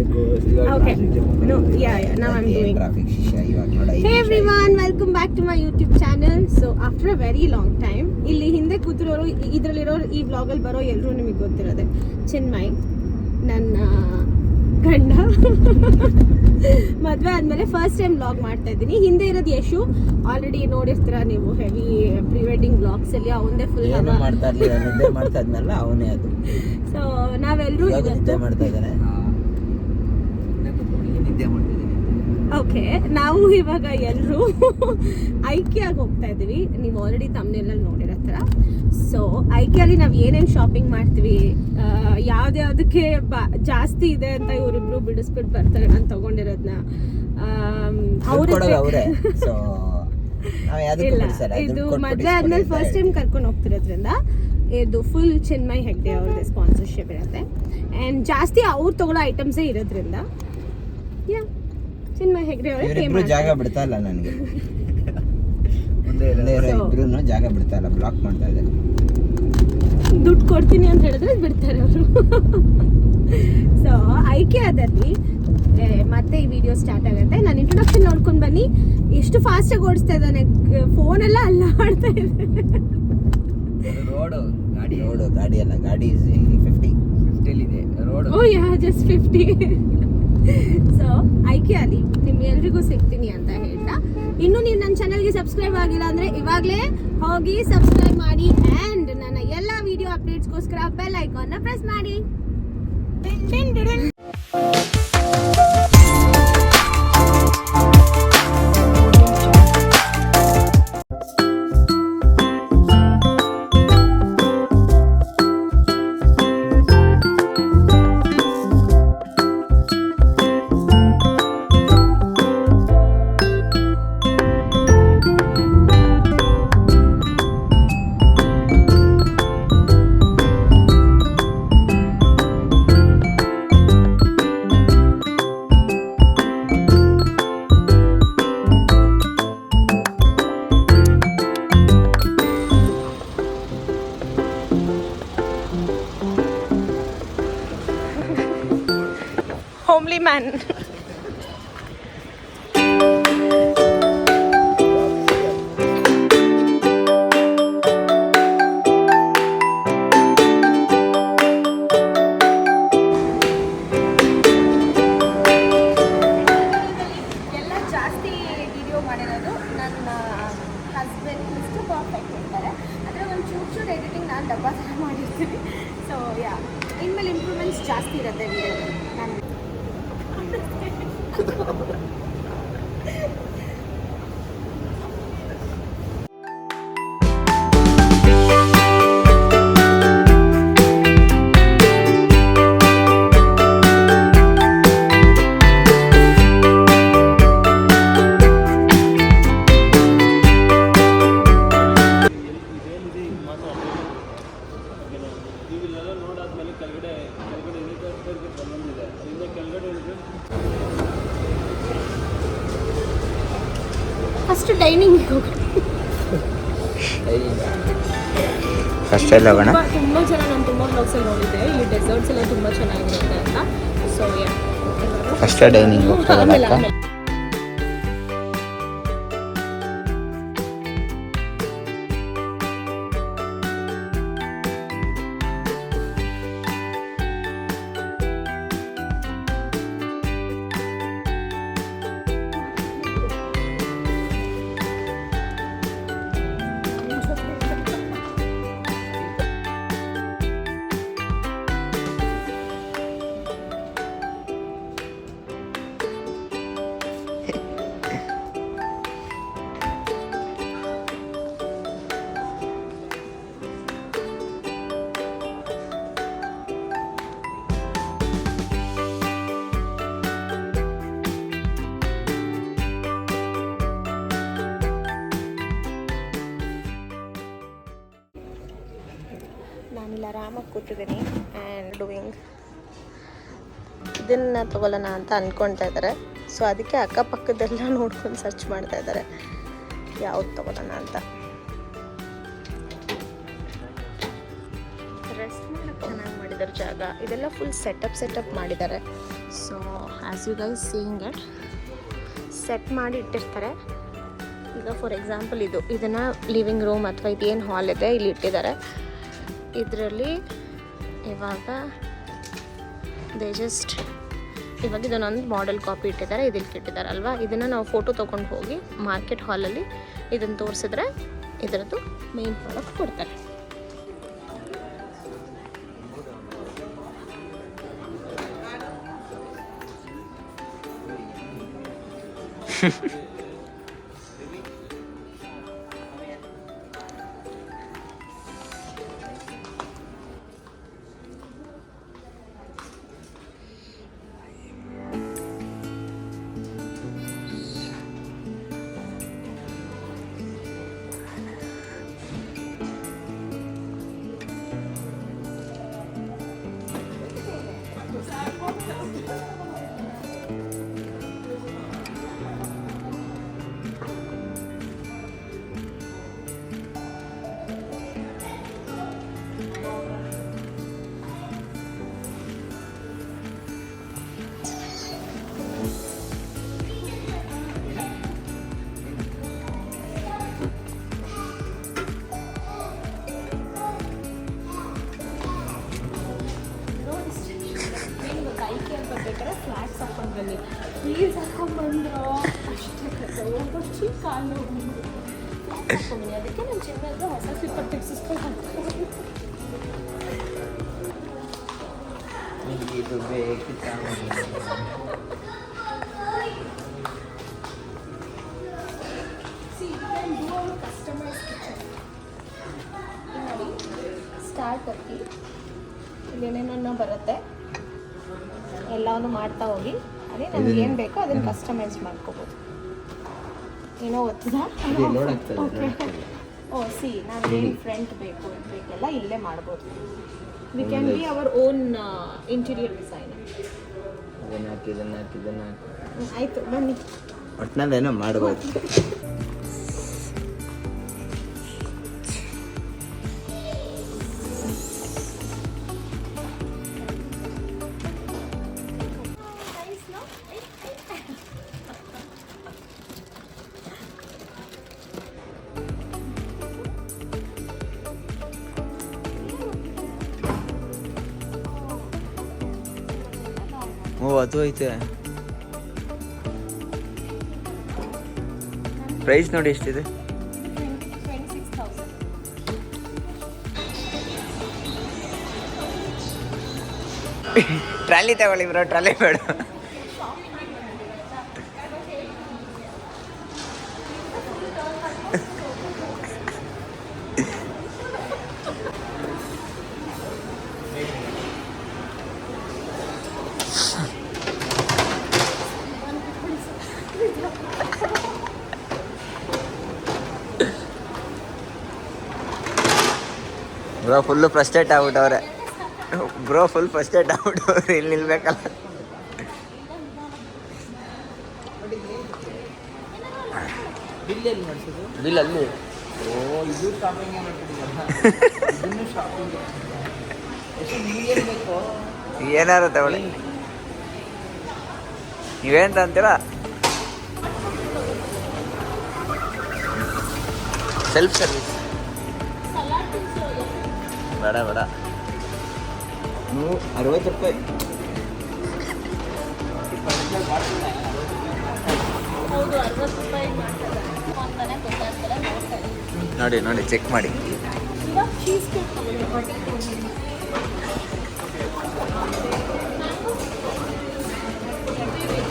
Okay. No, yeah. Now I'm doing. Hey everyone, welcome back to my YouTube channel. So after a very long time, ಇಲ್ಲಿ ಹಿಂದೆ ಕೂತಿರೋರು ಇದರಲ್ಲಿರೋ ಈ vlog ಅಲ್ಲಿ ಬರೋ ಎಲ್ಲರೂ ನಿಮಗೆ ಗೊತ್ತಿರೋದೆ. ಚಿನ್ಮಯ್, ನನ್ನ ಗಂಡ. ಮದುವೆ ಆದ್ಮೇಲೆ ಫಸ್ಟ್ ಟೈಮ್ ವ್ಲಾಗ್ ಮಾಡ್ತಾ ಇದ್ದೀನಿ. ಹಿಂದೆ ಇರೋದು ಯಶು, ಆಲ್ರೆಡಿ ನೋಡಿರ್ತೀರ ನೀವು ಹೆವಿ ಪ್ರೀ ವೆಡ್ಡಿಂಗ್ ವ್ಲಾಗ್ಸ್ ಅಲ್ಲಿ ಅವನದೇ ಫುಲ್ ಮಾಡ್ತಾ ಇದ್ನಲ್ಲ ಅವನೇ ಅದು. ಸೊ ನಾವೆಲ್ಲರೂ ಓಕೆ, ನಾವು ಇವಾಗ ಎಲ್ಲರೂ ಐಕಿಯಾಗೆ ಹೋಗ್ತಾ ಇದ್ದೀವಿ. ನೀವು ಆಲ್ರೆಡಿ ತಮ್ಮನೆಲ್ಲ ನೋಡಿರತ್ತರ. ಸೊ ಐಕಿಯಲ್ಲಿ ನಾವು ಏನೇನು ಶಾಪಿಂಗ್ ಮಾಡ್ತೀವಿ, ಯಾವ್ದ್ಯಾವ್ದಕ್ಕೆ ಜಾಸ್ತಿ ಇದೆ ಅಂತ ಇವರಿಬ್ರು ಬಿಡಿಸ್ಬಿಟ್ಟು ಬರ್ತಾರೆ ನಾನು ತಗೊಂಡಿರೋದನ್ನ. ಇದು ಮದುವೆ ಆದ್ಮೇಲೆ ಫಸ್ಟ್ ಟೈಮ್ ಕರ್ಕೊಂಡು ಹೋಗ್ತಿರೋದ್ರಿಂದ ಇದು ಫುಲ್ ಚಿನ್ಮಯ್ ಹೆಗ್ಡೆ ಅವ್ರದ್ದು ಸ್ಪಾನ್ಸರ್ಶಿಪ್ ಇರುತ್ತೆ. ಆ್ಯಂಡ್ ಜಾಸ್ತಿ ಅವ್ರು ತಗೊಳ್ಳೋ ಐಟಮ್ಸೇ ಇರೋದ್ರಿಂದ ಚಿನ್ಮಯ್ ಹೆಗ್ಡೆ ಅವರೇ ಜಾಗ ಬಿಡ್ತಾ ಇಲ್ಲ ನನಗೆ. ಜಾಗ ಬಿಡ್ತಾ ಇಲ್ಲ, ಬ್ಲಾಕ್ ಮಾಡ್ತಾ ಇದ್ದಾರೆ. ದುಡ್ಡು ಕೊಡ್ತೀನಿ ಅಂತ ಹೇಳಿದ್ರೆ ಬಿಡ್ತಾರೆ ಅವರು. ಸೊ ಐಕಿಯಾದಲ್ಲಿ ಮತ್ತೆ ಈ ವಿಡಿಯೋ ಸ್ಟಾರ್ಟ್ ಆಗುತ್ತೆ. ನಾನು ಇಂಟ್ರೊಡಕ್ಷನ್ ನೋಡ್ಕೊಂಡು ಬನ್ನಿ. ಎಷ್ಟು ಫಾಸ್ಟಾಗಿ ಓಡಿಸ್ತಾ ಇದ್ದಾನೆ, ಫೋನೆಲ್ಲ ಅಲ್ಲಾಡ್ತಾ ಇದೆ. ರೋಡು ಗಾಡಿ ಅಲ್ಲ, ಗಾಡಿ 50 ಇದೆ ರೋಡ್. ಓ ಯಾ, ಜಸ್ಟ್ 50. ಸೊ ಐಕಿಯಾಲಿ ನಿಮ್ಗೆ ಎಲ್ರಿಗೂ ಸಿಗ್ತೀನಿ ಅಂತ ಹೇಳ್ತಾ, ಇನ್ನು ನೀವು ನನ್ನ ಚಾನಲ್ಗೆ ಸಬ್ಸ್ಕ್ರೈಬ್ ಆಗಿಲ್ಲ ಅಂದ್ರೆ ಇವಾಗಲೇ ಹೋಗಿ ಸಬ್ಸ್ಕ್ರೈಬ್ ಮಾಡಿ. ಆ್ಯಂಡ್ ನನ್ನ ಎಲ್ಲ ವಿಡಿಯೋ ಅಪ್ಡೇಟ್ಸ್ಗೋಸ್ಕರ ಬೆಲ್ ಐಕಾನ್ನ ಪ್ರೆಸ್ ಮಾಡಿ. Homely man. ಎಲ್ಲ ಜಾಸ್ತಿ ವಿಡಿಯೋ ಮಾಡಿರೋದು ನನ್ನ ಹಸ್ಬೆಂಡ್ ಮಿಸ್ಟರ್ ಪರ್ಫೆಕ್ಟ್ ಇರ್ತಾರೆ. ಆದರೆ ಒಂದು ಚೂರು ಎಡಿಟಿಂಗ್ ನಾನು ಡಬ್ಬ ಥರ ಮಾಡಿರ್ತೀನಿ. ಸೊ ಯಾ, ಇನ್ಮೇಲೆ ಇಂಪ್ರೂವ್ಮೆಂಟ್ಸ್ ಜಾಸ್ತಿ ಇರುತ್ತೆ ವಿಡಿಯೋದಲ್ಲಿ. ನಾನು ಫಸ್ಟ್ ಡೈನಿಂಗ್ ಫಸ್ಟ್ ಎಲ್ಲ ಹೋಗೋಣ. ತುಂಬ ಜನ ನಾನು ತುಂಬ ಬ್ಲಾಗ್ಸಲ್ಲಿ ನೋಡಿದ್ದೆ, ಈ ಡೆಸರ್ಟ್ಸ್ ಎಲ್ಲ ತುಂಬ ಚೆನ್ನಾಗಿರುತ್ತೆ ಅಂತ. ಸೊ ಯಾ, ಫಸ್ಟ್ ಡೈನಿಂಗ್ ಹೋಗ್ತಾ ನಾನಿಲ್ಲಿ ಆರಾಮಾಗಿ ಕೂತಿದ್ದೀನಿ ಆ್ಯಂಡ್ ಡೂಯಿಂಗ್. ಇದನ್ನು ತೊಗೊಳ್ಳೋಣ ಅಂತ ಅಂದ್ಕೊಳ್ತಾ ಇದ್ದಾರೆ. ಸೊ ಅದಕ್ಕೆ ಅಕ್ಕಪಕ್ಕದೆಲ್ಲ ನೋಡ್ಕೊಂಡು ಸರ್ಚ್ ಮಾಡ್ತಾ ಇದ್ದಾರೆ ಯಾವ್ದು ತೊಗೊಳ್ಳೋಣ ಅಂತ. ರೆಸ್ಟ್ ಮಾಡೋಕ್ಕೆ ಚೆನ್ನಾಗಿ ಮಾಡಿದ್ದಾರೆ ಜಾಗ. ಇದೆಲ್ಲ ಫುಲ್ ಸೆಟಪ್ ಮಾಡಿದ್ದಾರೆ. So as you guys seeing it, set ಮಾಡಿ ಇಟ್ಟಿರ್ತಾರೆ. ಈಗ ಫಾರ್ ಎಕ್ಸಾಂಪಲ್ ಇದನ್ನು ಲಿವಿಂಗ್ ರೂಮ್ ಅಥವಾ ಇದೇನು ಹಾಲ್ ಇದೆ ಇಲ್ಲಿ ಇಟ್ಟಿದ್ದಾರೆ. ಇದರಲ್ಲಿ ಇವಾಗ ಇವಾಗ ಇದನ್ನೊಂದು ಮಾಡೆಲ್ ಕಾಪಿ ಇಟ್ಟಿದ್ದಾರೆ, ಇದಕ್ಕೆ ಇಟ್ಟಿದ್ದಾರೆ ಅಲ್ವಾ. ಇದನ್ನು ನಾವು ಫೋಟೋ ತೊಗೊಂಡು ಹೋಗಿ ಮಾರ್ಕೆಟ್ ಹಾಲಲ್ಲಿ ಇದನ್ನು ತೋರಿಸಿದ್ರೆ ಇದರದ್ದು ಮೇನ್ ಪ್ರಾಡಕ್ಟ್ ಕೊಡ್ತಾರೆ. ಫ್ಲಾಟ್ಸ್ ಹಾಕೊಂಡು ಬನ್ನಿ, ವೀಲ್ಸ್ ಹಾಕೊಂಡ್ಬಂದ್ರು ಅಷ್ಟೇ ಕಾಲು ಫ್ಲಾಟ್ಸ್ ಹಾಕೊಂಡ್ಬನ್ನಿ. ಅದಕ್ಕೆ ನಾನು ಚೆನ್ನಾಗಿ ಹೊಸ ಸ್ಲಿಪ್ಪರ್ ತೆಗ್ಸಿಸ್ಕೊಂಡು ಹಾಕ್ಕೊಂಡು ಕಸ್ಟಮೈಸ್ ಕಿಚನ್ ನೋಡಿ. ಸ್ಟಾರ್ಟ್ ಹಾಕಿ ಇಲ್ಲೇನೇನೋ ಬರುತ್ತೆ, ಎಲ್ಲವನ್ನು ಮಾಡ್ತಾ ಹೋಗಿ ಅದೇ ನಮ್ಗೆ ಏನು ಬೇಕೋ ಅದನ್ನು ಕಸ್ಟಮೈಸ್ ಮಾಡ್ಕೋಬೋದು. ಏನೋ ಗೊತ್ತಿದೆ. ಓ ಸಿ ನಾವೇನು ಫ್ರಂಟ್ ಬೇಕೆಲ್ಲ ಇಲ್ಲೇ ಮಾಡ್ಬೋದು. We can be our own interior designer. ಆಯಿತು ಬನ್ನಿ, ಒಟ್ಟಿನಲ್ಲೇನೋ ಮಾಡ್ಬೋದು. ಓ ಅದು ಐತೆ. ಪ್ರೈಸ್ ನೋಡಿ ಎಷ್ಟಿದೆ. ಟ್ರಾಲಿ ತಗೊಳ್ಳಿ ಬ್ರೋ, ಟ್ರಾಲಿ ಬೇಡ. ಬ್ರೋ ಫುಲ್ಲು ಫ್ರಸ್ಟ್ರೇಟ್ ಆಗ್ಬಿಟ್ಟವ್ರೆ. ಬ್ರೋ ಫುಲ್ ಫ್ರಸ್ಟ್ರೇಟ್ ಆಗ್ಬಿಟ್ಟವ್ರೆ. ಇಲ್ಲಿ ನಿಲ್ಬೇಕಲ್ಲ. ಬಿಲ್ ಅಲ್ಲಿ. ಓ ಇದು ಶಾಪಿಂಗ್ ಏನಾರು ತಗೊಳ್ಳಿ. ನೀವೇಂತ ಅಂತೀರಾ? ಸೆಲ್ಫ್ ಸರ್ವಿಸ್ ಬೇಡ 60 ರೂಪಾಯಿ. ನೋಡಿ ಚೆಕ್ ಮಾಡಿ.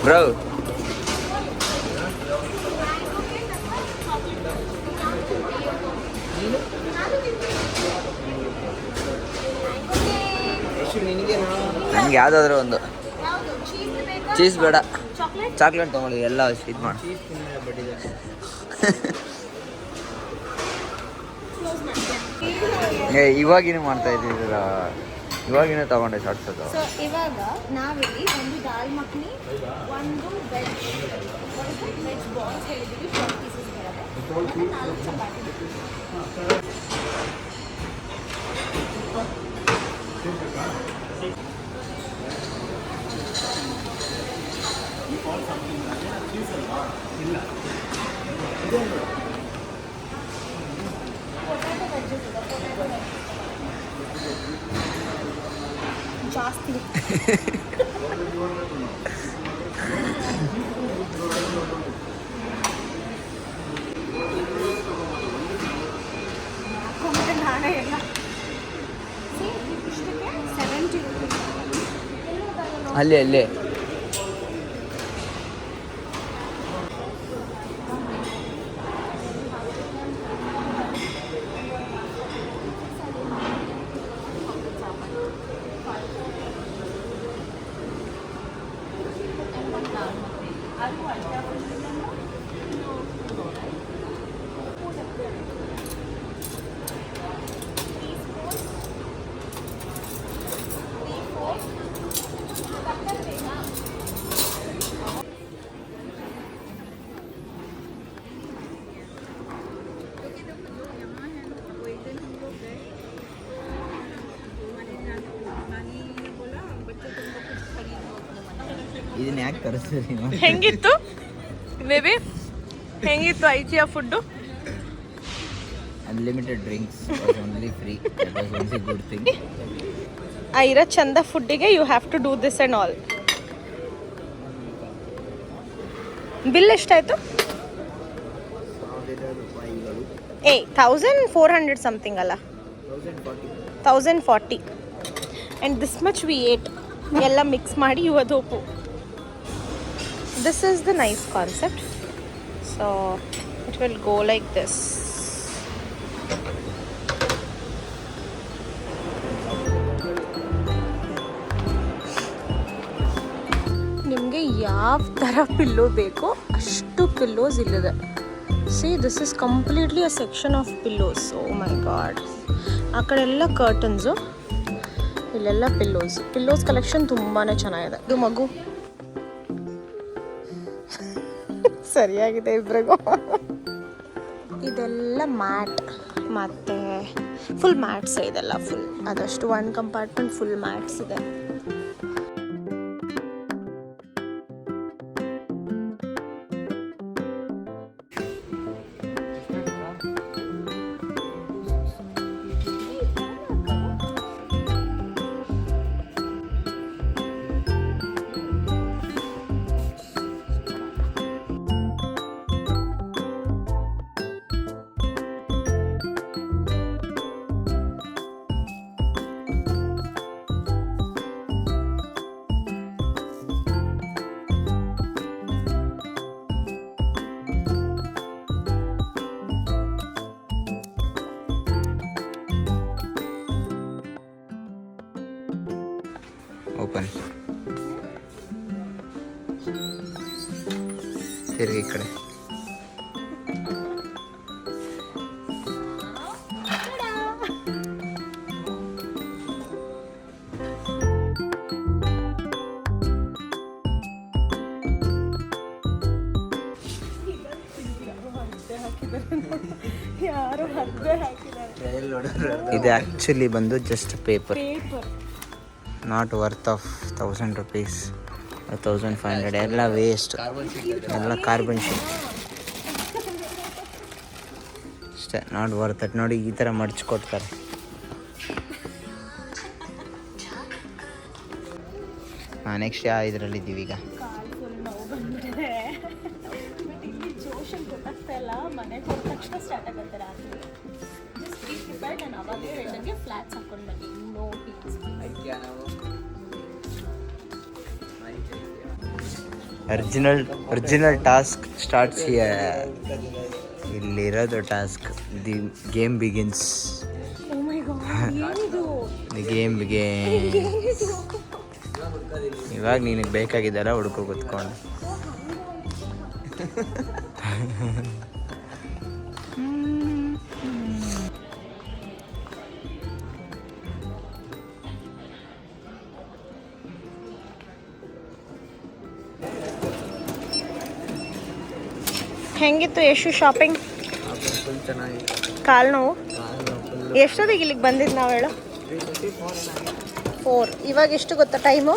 ಬ್ರೋ ನನಗೆ ಯಾವುದಾದ್ರೂ ಒಂದು. ಚೀಸ್ ಬೇಡ, ಚಾಕ್ಲೇಟ್ ತೊಗೊಳ್ಳಿ. ಎಲ್ಲ ಇದು ಮಾಡಿ. ಇವಾಗಿನ ಮಾಡ್ತಾ ಇದ್ದೀರ, ಇವಾಗಿನ ತಗೊಂಡೆ ಶಾರ್ಟ್ಸ್ ಅದು. ಸೊ ಇವಾಗ ನಾವಿಲ್ಲಿ ಒಂದು ದಾಲ್ ಮಖನಿ, ಒಂದು ವೆಜ್ ಬಾಲ್ಸ್ ಹೇಳಿದ್ದೀವಿ, 4 ಪೀಸಸ್ ಬರುತ್ತೆ, 4 ಚಪಾತಿ. ಜಾಸ್ತಿ ನಾನೇ ಎಲ್ಲ ಇಷ್ಟಕ್ಕೆ 70 rupees. ಅಲ್ಲೇ ಇದನ್ನ ಯಾಕೆ ತರಿಸ್ತೀರಿ? ಹೆಂಗಿತ್ತು ಬೇಬಿ? ಹೆಂಗಿತ್ತು IKEA food? Unlimited drinks was only free. That was only good thing. ಆ ಇರೋ ಚಂದ ಫುಡ್ಡಿಗೆ you have to do this and all. Bill ಎಷ್ಟಾಯಿತು? 1400 ಸಮಥಿಂಗ್ ಅಲ್ಲ? 1040. And this much we ate ಎಲ್ಲ ಮಿಕ್ಸ್ ಮಾಡಿ ಇವತ್ತು. This is the nice concept. So it will go like this. ನಿಮಗೆ ಯಾವ ಥರ ಪಿಲ್ಲೋ ಬೇಕೋ ಅಷ್ಟು ಪಿಲ್ಲೋಸ್ ಇಲ್ಲಿದೆ. See, this is completely a section of pillows. Oh my god. ಆ ಕಡೆ ಎಲ್ಲ ಕರ್ಟನ್ಸು, ಇಲ್ಲೆಲ್ಲ ಪಿಲ್ಲೋಸ್ ಕಲೆಕ್ಷನ್ ತುಂಬಾ ಚೆನ್ನಾಗಿದೆ. ಇದು ಮಗು ಸರಿಯಾಗಿದೆ ಇಬ್ರಿಗೂ. ಇದೆಲ್ಲ ಮ್ಯಾಟ್ ಮತ್ತು ಫುಲ್ ಮ್ಯಾಟ್ಸ್ ಇದೆಲ್ಲ ಫುಲ್. ಅದಷ್ಟು ಒಂದು ಕಂಪಾರ್ಟ್ಮೆಂಟ್ ಫುಲ್ ಮ್ಯಾಟ್ಸ್ ಇದೆ. ಓಪನ್. ತಿರುಗಿ ಈ ಕಡೆ. ಯಾರು ಹಗ್ಗ ಹಾಕಿದ್ದಾರೆ. ಇದು ಆ್ಯಕ್ಚುಲಿ ಬಂದು just paper, not worth of 1000 rupees, 1500. ಎಲ್ಲ ವೇಸ್ಟ್, ಎಲ್ಲ ಕಾರ್ಬನ್ ಶೀಟ್ ಅಷ್ಟೇ, ನಾಟ್ ವರ್ತ್ ಇಟ್. ನೋಡಿ ಈ ಥರ ಮಡ್ಚ್ಕೊಡ್ತಾರೆ. ನೆಕ್ಸ್ಟ್ ಯಾವ ಇದರಲ್ಲಿದ್ದೀವಿ ಈಗ? ಮನೆಗೆ ಹೋದ ತಕ್ಷಣ ಸ್ಟಾರ್ಟ್ ಆಗುತ್ತೆ ರಾತ್ರಿ. Just be prepared. ನಾನು ಅವಾಗಲೇ ರೆಂಡರ್ಗೆ ಫ್ಲಾಟ್ಸ್ ಹಾಕೊಂಡು ಬನ್ನಿ. No tease. Original task starts here. ಇಲ್ಲಿರೋದು task. The game begins. Oh my god, ಏನಿದು? The game begins. ಇವಾಗ ನಿನಗೆ ಬೇಕಾಗಿದ್ದೆಲ್ಲ ಹುಡ್ಕೋ ಕೂತ್ಕೊಂಡು. ಹೆಂಗಿತ್ತು ಯಶು ಶಾಪಿಂಗ್? ಫುಲ್ ಚೆನ್ನಾಗಿತ್ತು. ಕಾಲು ನೋವು? ಎಷ್ಟೊತ್ತಿಗೆ ಇಲ್ಲಿಗೆ ಬಂದಿದ್ದು ನಾವು ಹೇಳು? 4. ಇವಾಗ ಎಷ್ಟು ಗೊತ್ತಾ ಟೈಮು?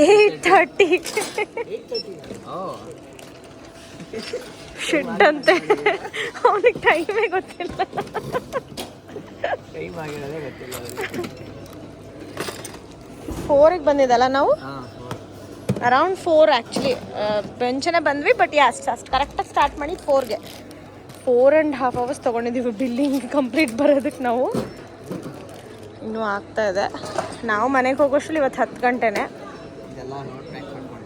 8:30. ಶಿಟ್ ಅಂತೆ ಅವನಿಗೆ ಟೈಮೇ ಗೊತ್ತಿಲ್ಲ. ಟೈಮ್ ಆಗಿರೋದೇ ಗೊತ್ತಿಲ್ಲ. 4ಗೆ ಬಂದಿದ್ದಲ್ಲ ನಾವು, ಅರೌಂಡ್ 4 ಆ್ಯಕ್ಚುಲಿ ಬೆಂಚನೆ ಬಂದ್ವಿ. ಬಟ್ ಅಷ್ಟು ಕರೆಕ್ಟಾಗಿ ಸ್ಟಾರ್ಟ್ ಮಾಡಿ 4ಗೆ 4.5 hours ತೊಗೊಂಡಿದ್ದೀವಿ ಬಿಲ್ಲಿಂಗ್ ಕಂಪ್ಲೀಟ್ ಬರೋದಕ್ಕೆ. ನಾವು ಇನ್ನೂ ಆಗ್ತಾಯಿದೆ. ನಾವು ಮನೆಗೆ ಹೋಗೋಷ್ಟರಲ್ಲಿ ಇವತ್ತು 10 ಗಂಟೆನೇ.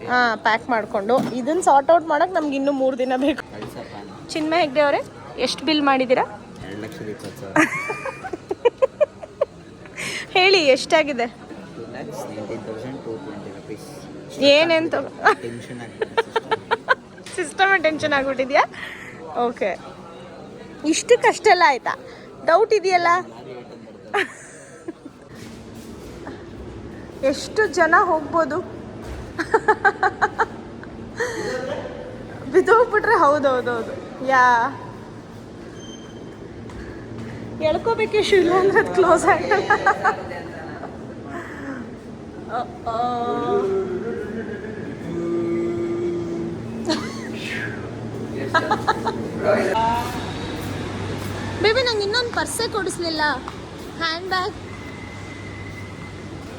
ಹಾಂ, ಪ್ಯಾಕ್ ಮಾಡಿಕೊಂಡು ಇದನ್ನು ಸಾರ್ಟ್ ಔಟ್ ಮಾಡೋಕ್ಕೆ ನಮ್ಗೆ ಇನ್ನೂ 3 ದಿನ ಬೇಕು. ಚಿನ್ಮಯ್ ಹೆಗ್ಡೆ ಅವರೇ, ಎಷ್ಟು ಬಿಲ್ ಮಾಡಿದ್ದೀರಾ? 2,20,000. ಹೇಳಿ ಎಷ್ಟಾಗಿದೆ? 2,19,220 rupees. ಏನೇನು ಟೆನ್ಷನ್ ಸಿಸ್ಟಮೇ ಟೆನ್ಷನ್ ಆಗ್ಬಿಟ್ಟಿದ್ಯಾ? ಓಕೆ, ಇಷ್ಟಕ್ಕಷ್ಟೆಲ್ಲ ಆಯ್ತಾ? ಡೌಟ್ ಇದೆಯಲ್ಲ. ಎಷ್ಟು ಜನ ಹೋಗ್ಬೋದು? ಬಿದ್ದೋಗ್ಬಿಟ್ರೆ ಹೌದೌದೌದು. ಎಳ್ಕೋಬೇಕೆ ಶೂ, ಇಲ್ಲ ಅಂದ್ರೆ ಅದು ಕ್ಲೋಸ್ ಆಗಲ್ಲ. ಬೇಬಿ, ನಂಗೆ ಇನ್ನೊಂದು ಪರ್ಸೆ ಕೊಡಿಸ್ಲಿಲ್ಲ. Hand bag.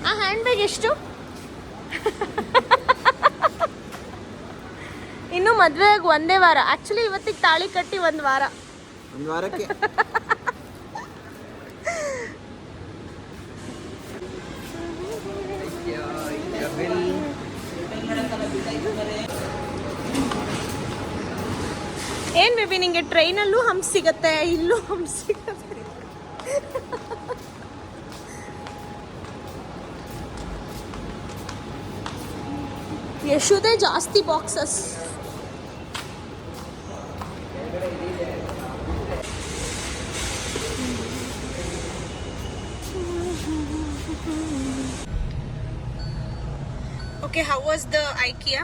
ಆ ಹ್ಯಾಂಡ್ ಬ್ಯಾಗ್ ಎಷ್ಟು? ಇನ್ನು ಮದುವೆಗೆ 1 ವಾರ. ಆ್ಯಕ್ಚುಲಿ ಇವತ್ತಿಗೆ ತಾಳಿ ಕಟ್ಟಿ 1 ವಾರ. 1 ವಾರಕ್ಕೆ ಏನು ಬೇಬಿ, ನಿಂಗೆ ಟ್ರೈನಲ್ಲೂ ಹಂಪ್ ಸಿಗತ್ತೆ, ಇಲ್ಲೂ ಹಂಪ್ ಸಿಗತ್ತೆ. ಯಶುದೇ ಜಾಸ್ತಿ boxes. Okay, how was the IKEA?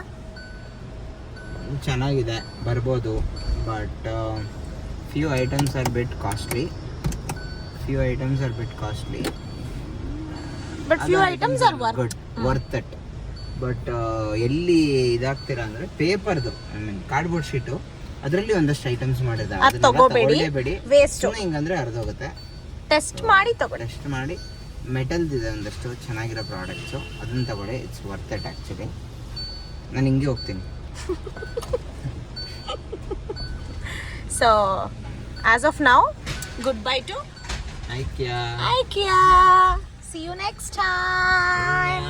ಚೆನ್ನಾಗಿದೆ, ಬರ್ಬೋದು. But few items are bit costly. But few items are worth it. But ಎಲ್ಲಿ ಇದಾಗ್ತೀರಾ ಅಂದರೆ ಪೇಪರ್ದು, ಐ ಮೀನ್ ಕಾರ್ಡ್ಬೋರ್ಡ್ ಶೀಟು, ಅದರಲ್ಲಿ ಒಂದಷ್ಟು ಐಟಮ್ಸ್ ಮಾಡಿದ್ದಾರೆ. ಅದು ತಗೋಬೇಡಿ, ವೇಸ್ಟ್. ಹಿಂಗಂದ್ರೆ ಅರ್ಧೋಗುತ್ತೆ. ಟೆಸ್ಟ್ ಮಾಡಿ ತಗೊಳ್ಳಿ. ಟೆಸ್ಟ್ ಮಾಡಿ ಮೆಟಲ್ದಿದೆ ಒಂದಷ್ಟು ಚೆನ್ನಾಗಿರೋ ಪ್ರಾಡಕ್ಟ್ಸು, ಅದನ್ನು ತಗೊಳ್ಳಿ. It's worth it actually. ನಾನು ಹಿಂಗೆ ಹೋಗ್ತೀನಿ. So, as of now, goodbye to IKEA. See you next time.